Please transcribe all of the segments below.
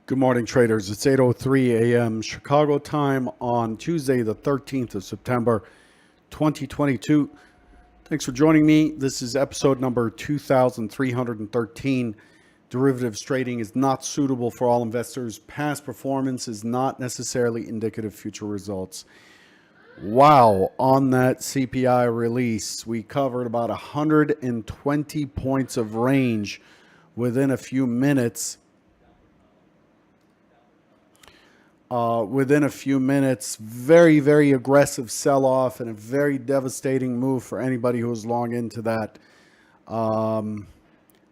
Good morning, traders. It's 8:03 a.m. Chicago time on Tuesday, the 13th of September, 2022. Thanks for joining me. This is episode number 2313. Derivatives trading is not suitable for all investors. Past performance is not necessarily indicative of future results. Wow, on that CPI release, we covered about 120 points of range within a few minutes. Very, very aggressive sell-off and a very devastating move for anybody who was long into that.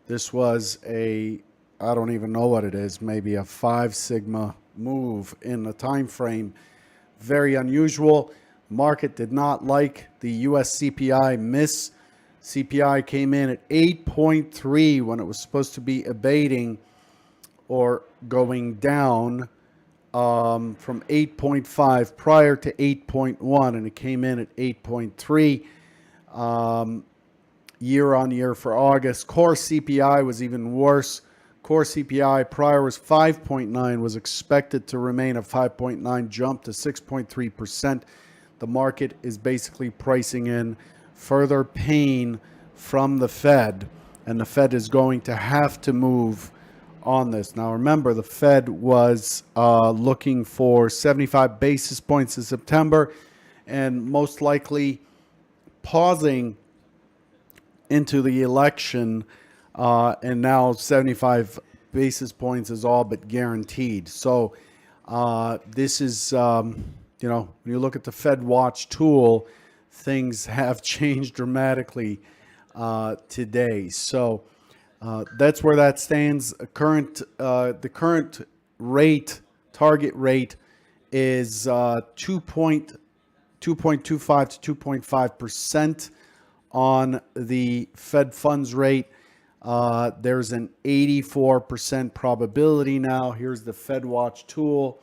This was I don't even know what it is, maybe a 5 sigma move in the time frame. Very unusual. Market did not like the US CPI miss. CPI came in at 8.3 when it was supposed to be abating or going down. From 8.5 prior to 8.1, and it came in at 8.3 year on year for August. Core CPI was even worse. Core CPI prior was 5.9, was expected to remain a 5.9, jump to 6.3%. The market is basically pricing in further pain from the Fed, and the Fed is going to have to move on this. Now, remember, the Fed was looking for 75 basis points in September and most likely pausing into the election. And now 75 basis points is all but guaranteed. So this is, when you look at the Fed Watch tool, things have changed dramatically today. So that's where that stands. The current target rate is 2.25 to 2.5% on the Fed funds rate. There's an 84% probability now. Here's the Fed Watch tool.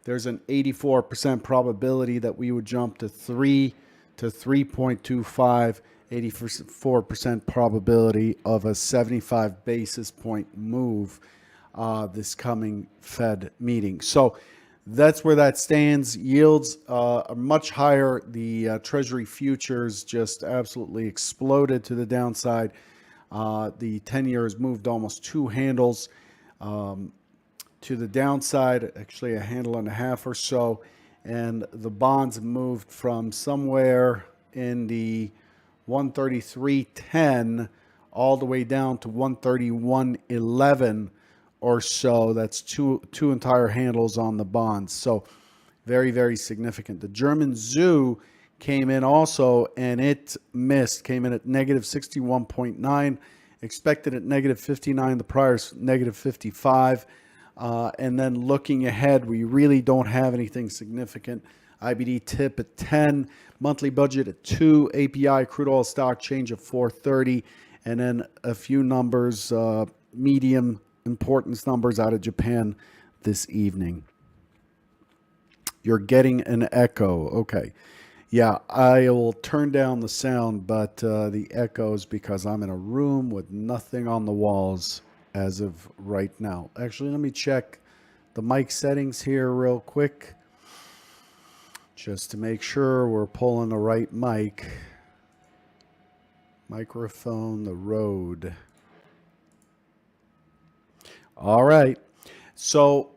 There's an 84% probability that we would jump to 3 to 3.25. 84% probability of a 75 basis point move this coming Fed meeting. So that's where that stands. Yields are much higher. The Treasury futures just absolutely exploded to the downside. The 10-year has moved almost 2 handles to the downside, actually a handle and a half or so. And the bonds moved from somewhere in the 133.10 all the way down to 131.11 or so. That's two entire handles on the bonds. So very, very significant. The German zoo came in also, and it missed, came in at negative 61.9, expected at negative 59, the prior negative 55. And then looking ahead, we really don't have anything significant. IBD tip at 10, monthly budget at 2, API crude oil stock change of 430, and then a few numbers, medium importance numbers out of Japan this evening. You're getting an echo. Okay. Yeah, I will turn down the sound, but the echoes because I'm in a room with nothing on the walls as of right now. Actually, let me check the mic settings here real quick, just to make sure we're pulling the right mic. Microphone, the Rode. All right. So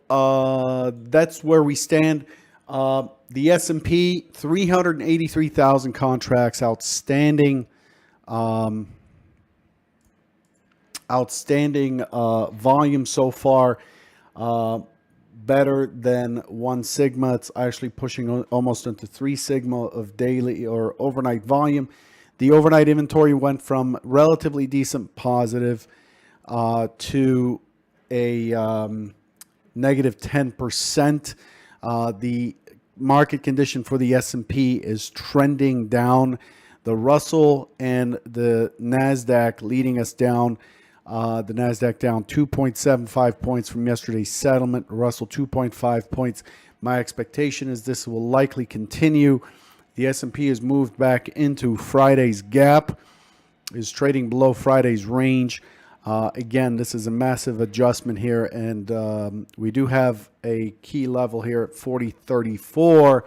that's where we stand. The S&P, 383,000 contracts outstanding. Outstanding volume so far. Better than 1 sigma. It's actually pushing almost into 3 sigma of daily or overnight volume. The overnight inventory went from relatively decent positive to a negative 10%. The market condition for the S&P is trending down. The Russell and the NASDAQ leading us down. The NASDAQ down 2.75 points from yesterday's settlement. Russell 2.5 points. My expectation is this will likely continue. The S&P has moved back into Friday's gap, is trading below Friday's range. Again, this is a massive adjustment here, and we do have a key level here at 40.34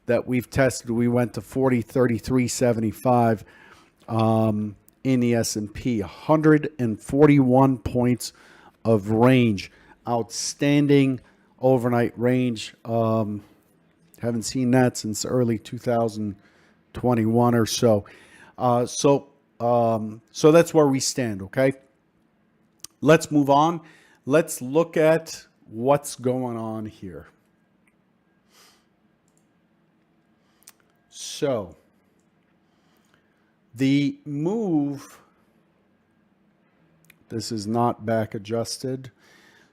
that we've tested. We went to 40.3375 in the S&P. 141 points of range. Outstanding overnight range. Haven't seen that since early 2021 or so. So that's where we stand, okay? Let's move on. Let's look at what's going on here. So the move, this is not back adjusted.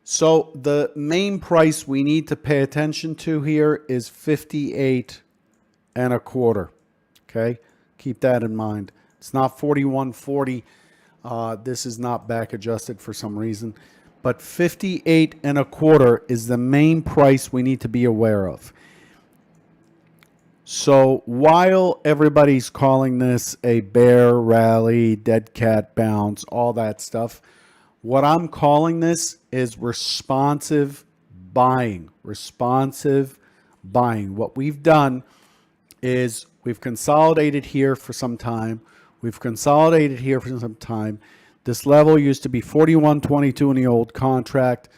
So the main price we need to pay attention to here is 58 and a quarter. Okay, keep that in mind. It's not 41.40. This is not back adjusted for some reason, but 58 and a quarter is the main price we need to be aware of. So while everybody's calling this a bear rally, dead cat bounce, all that stuff, what I'm calling this is responsive buying. Responsive buying. What we've done is we've consolidated here for some time. We've consolidated here for some time. This level used to be 41.22 in the old contract,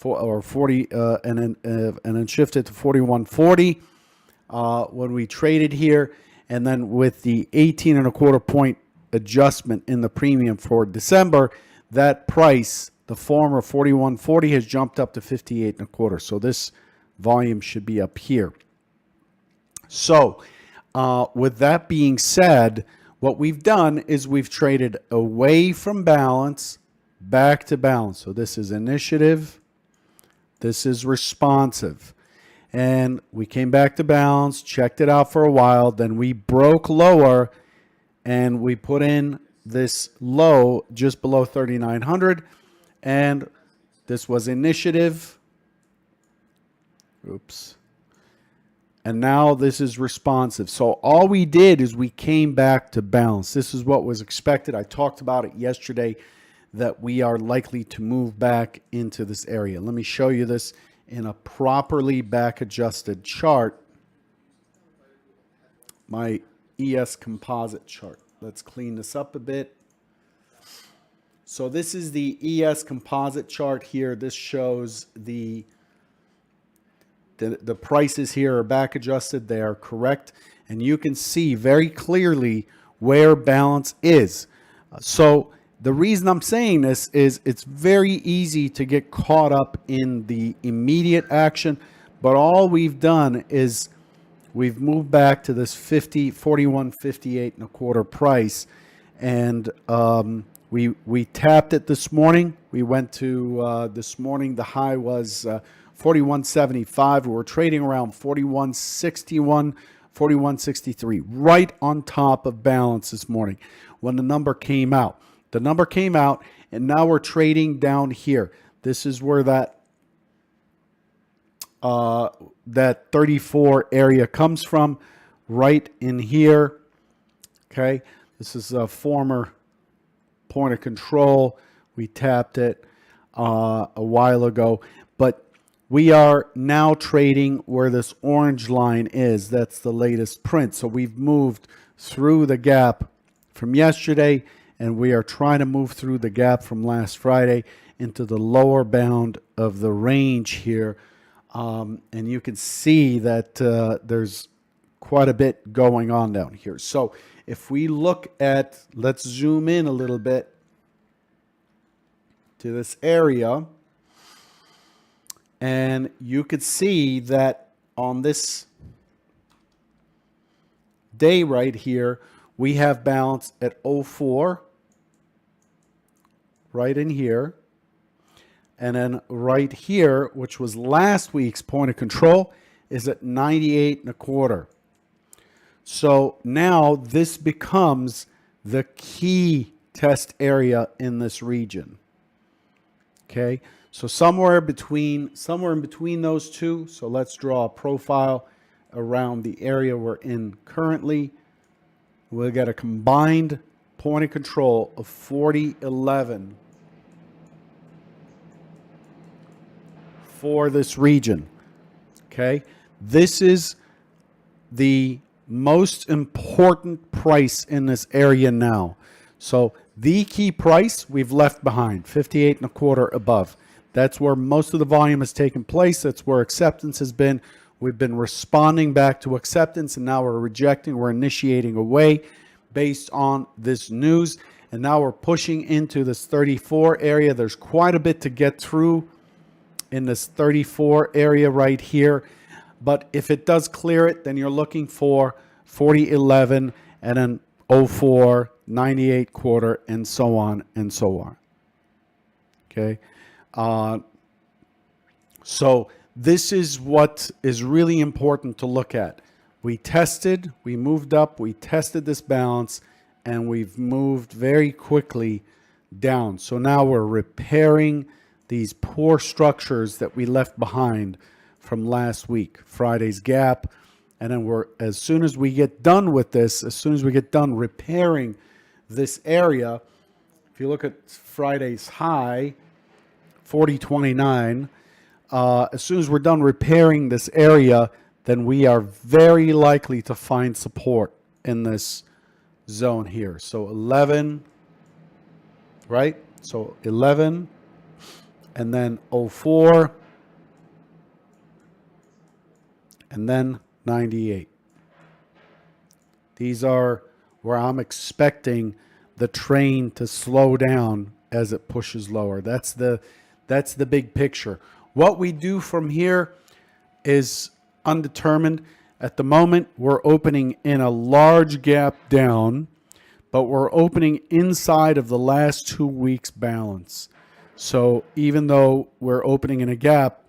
and then shifted to 41.40 when we traded here, and then with the 18 and a quarter point adjustment in the premium for December, that price, the former 41.40, has jumped up to 58 and a quarter. So this volume should be up here. So with that being said, what we've done is we've traded away from balance back to balance. So this is initiative. This is responsive. And we came back to balance, checked it out for a while. Then we broke lower and we put in this low just below 3,900. And this was initiative. Oops. And now this is responsive. So all we did is we came back to balance. This is what was expected. I talked about it yesterday that we are likely to move back into this area. Let me show you this in a properly back adjusted chart. My ES composite chart. Let's clean this up a bit. So this is the ES composite chart here. This shows the prices here are back adjusted. They are correct. And you can see very clearly where balance is. So the reason I'm saying this is it's very easy to get caught up in the immediate action. But all we've done is we've moved back to this 41.58 and a quarter price. And we tapped it this morning. We went to this morning. The high was 41.75. We were trading around 41.61, 41.63, right on top of balance this morning when the number came out. The number came out, and now we're trading down here. This is where that 34 area comes from, right in here. Okay, this is a former point of control. We tapped it a while ago, but we are now trading where this orange line is. That's the latest print. So we've moved through the gap from yesterday, and we are trying to move through the gap from last Friday into the lower bound of the range here. And you can see that there's quite a bit going on down here. So if we look at, let's zoom in a little bit to this area. And you could see that on this day right here, we have balance at 04, right in here. And then right here, which was last week's point of control, is at 98 and a quarter. So now this becomes the key test area in this region. Okay. So somewhere in between those two. So let's draw a profile around the area we're in currently. We'll get a combined point of control of 40.11 for this region. Okay, this is the most important price in this area now. So the key price we've left behind, 58 and a quarter above. That's where most of the volume has taken place. That's where acceptance has been. We've been responding back to acceptance, and now we're rejecting, we're initiating away based on this news. And now we're pushing into this 34 area. There's quite a bit to get through in this 34 area right here. But if it does clear it, then you're looking for 40.11 and then 04, 98 quarter, and so on and so on. Okay. So this is what is really important to look at. We tested, we moved up, we tested this balance, and we've moved very quickly down. So now we're repairing these poor structures that we left behind from last week, Friday's gap. And then as soon as we get done with this, as soon as we get done repairing this area, if you look at Friday's high, 40.29, as soon as we're done repairing this area, then we are very likely to find support in this zone here. So 11, right? So 11, and then 04, and then 98. These are where I'm expecting the train to slow down as it pushes lower. That's the big picture. What we do from here is undetermined. At the moment, we're opening in a large gap down, but we're opening inside of the last 2 weeks balance. So even though we're opening in a gap,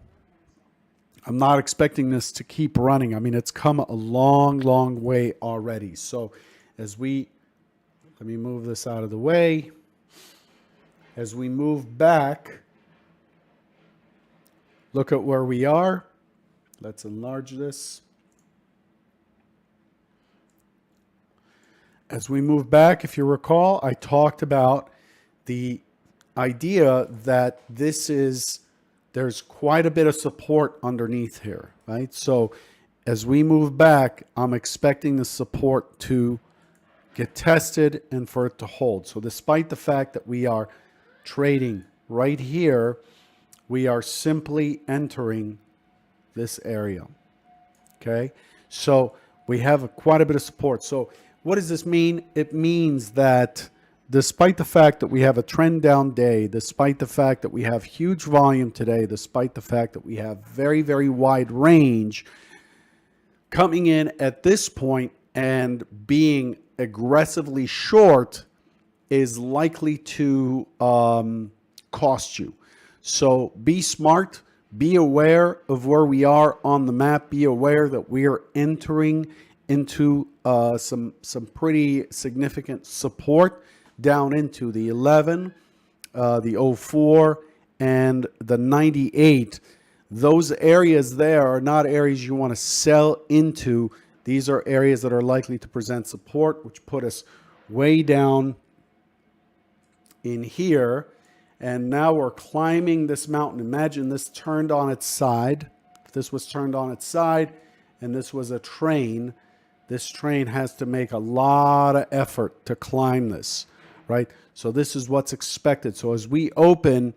I'm not expecting this to keep running. I mean, it's come a long, long way already. So let me move this out of the way. As we move back, look at where we are. Let's enlarge this. As we move back, if you recall, I talked about the idea that there's quite a bit of support underneath here, right? So as we move back, I'm expecting the support to get tested and for it to hold. So despite the fact that we are trading right here, we are simply entering this area, okay? So we have quite a bit of support. So what does this mean? It means that despite the fact that we have a trend down day, despite the fact that we have huge volume today, despite the fact that we have very, very wide range, coming in at this point and being aggressively short is likely to cost you. So be smart, be aware of where we are on the map, be aware that we are entering into some pretty significant support down into the 11, the 04, and the 98. Those areas there are not areas you want to sell into. These are areas that are likely to present support, which put us way down in here. And now we're climbing this mountain. Imagine this turned on its side. If this was turned on its side and this was a train, this train has to make a lot of effort to climb this, right? So this is what's expected. So as we open,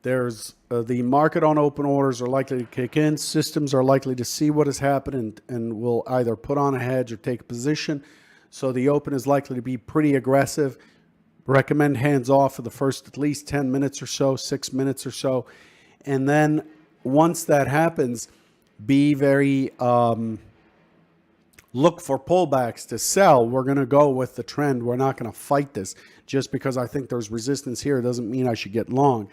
there's the market on open orders are likely to kick in. Systems are likely to see what has happened and will either put on a hedge or take a position. So the open is likely to be pretty aggressive. Recommend hands off for the first at least 10 minutes or so, 6 minutes or so. And then once that happens, be very, look for pullbacks to sell. We're going to go with the trend. We're not going to fight this. Just because I think there's resistance here doesn't mean I should get long.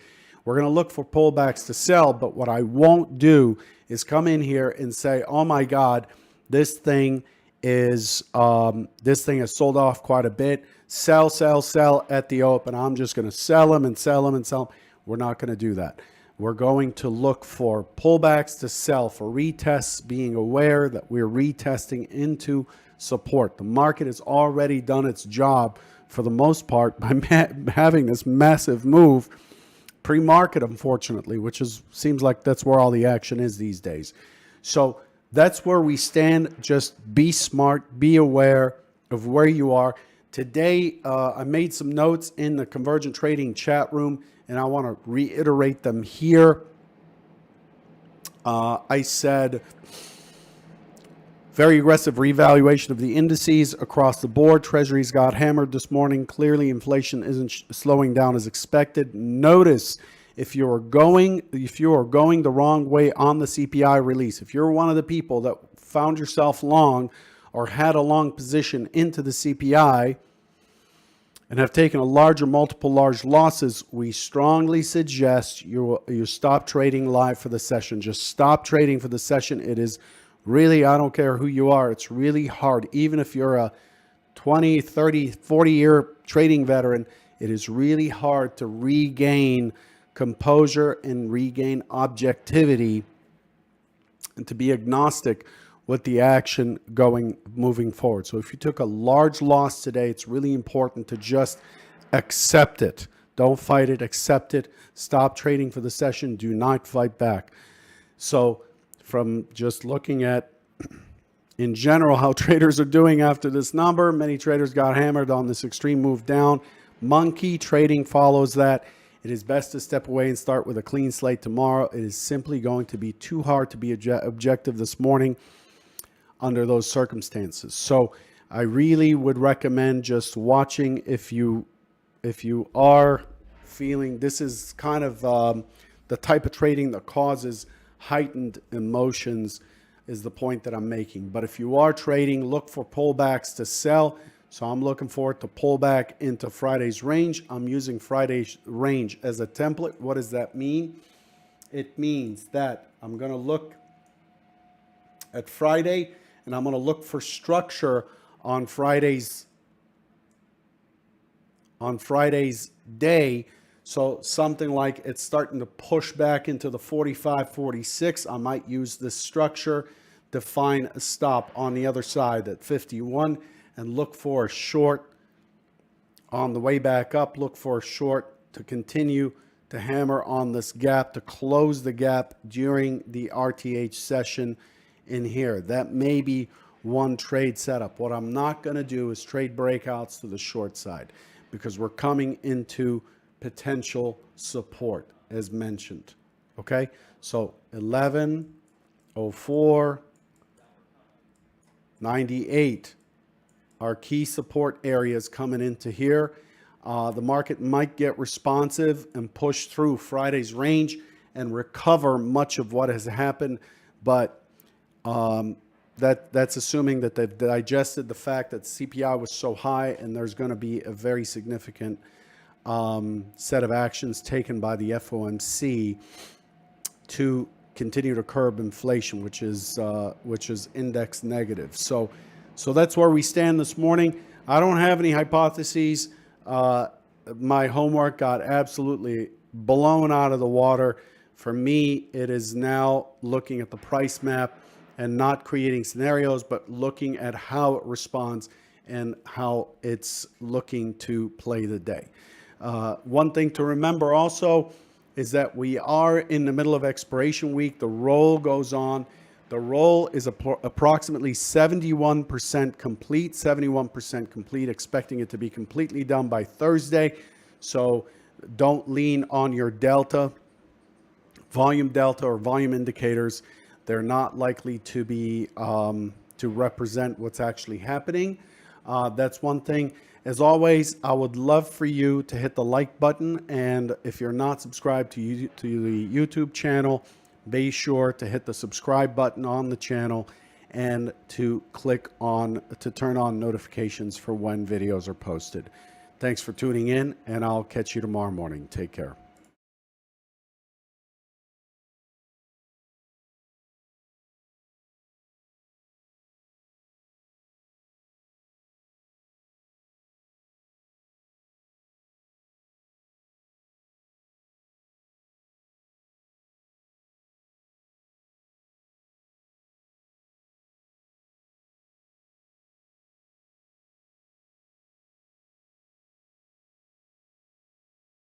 We're going to look for pullbacks to sell. But what I won't do is come in here and say, oh my God, this thing has sold off quite a bit. Sell, sell, sell at the open. I'm just going to sell them and sell them and sell them. We're not going to do that. We're going to look for pullbacks to sell, for retests, being aware that we're retesting into support. The market has already done its job for the most part by having this massive move pre-market, unfortunately, which seems like that's where all the action is these days. So that's where we stand. Just be smart, be aware of where you are. Today, I made some notes in the Convergent Trading chat room, and I want to reiterate them here. I said very aggressive revaluation of the indices across the board. Treasuries got hammered this morning. Clearly, inflation isn't slowing down as expected. Notice if you are going the wrong way on the CPI release, if you're one of the people that found yourself long or had a long position into the CPI and have taken a large losses, we strongly suggest you stop trading live for the session. Just stop trading for the session. It is really, I don't care who you are, it's really hard. Even if you're a 20, 30, 40-year trading veteran, it is really hard to regain composure and regain objectivity and to be agnostic with the action moving forward. So if you took a large loss today, it's really important to just accept it. Don't fight it, accept it. Stop trading for the session. Do not fight back. So from just looking at, in general, how traders are doing after this number, many traders got hammered on this extreme move down. Monkey trading follows that. It is best to step away and start with a clean slate tomorrow. It is simply going to be too hard to be objective this morning under those circumstances. So I really would recommend just watching if you are feeling this is kind of the type of trading that causes heightened emotions is the point that I'm making. But if you are trading, look for pullbacks to sell. So I'm looking forward to pull back into Friday's range. I'm using Friday's range as a template. What does that mean? It means that I'm going to look at Friday and I'm going to look for structure on Friday's day. So something like it's starting to push back into the 45, 46. I might use this structure to find a stop on the other side at 51 and look for a short on the way back up. Look for a short to continue to hammer on this gap, to close the gap during the RTH session in here. That may be one trade setup. What I'm not going to do is trade breakouts to the short side because we're coming into potential support as mentioned. Okay, so 1104.98 are key support areas coming into here. The market might get responsive and push through Friday's range and recover much of what has happened, but that's assuming that they've digested the fact that CPI was so high and there's going to be a very significant set of actions taken by the FOMC to continue to curb inflation, which is index negative. So that's where we stand this morning. I don't have any hypotheses. My homework got absolutely blown out of the water. For me, it is now looking at the price map and not creating scenarios, but looking at how it responds and how it's looking to play the day. One thing to remember also is that we are in the middle of expiration week. The roll goes on. The roll is approximately 71% complete, expecting it to be completely done by Thursday. So don't lean on your delta, volume delta or volume indicators. They're not likely to be to represent what's actually happening. That's one thing. As always, I would love for you to hit the like button, and if you're not subscribed to the YouTube channel, be sure to hit the subscribe button on the channel and to turn on notifications for when videos are posted. Thanks for tuning in, and I'll catch you tomorrow morning. Take care.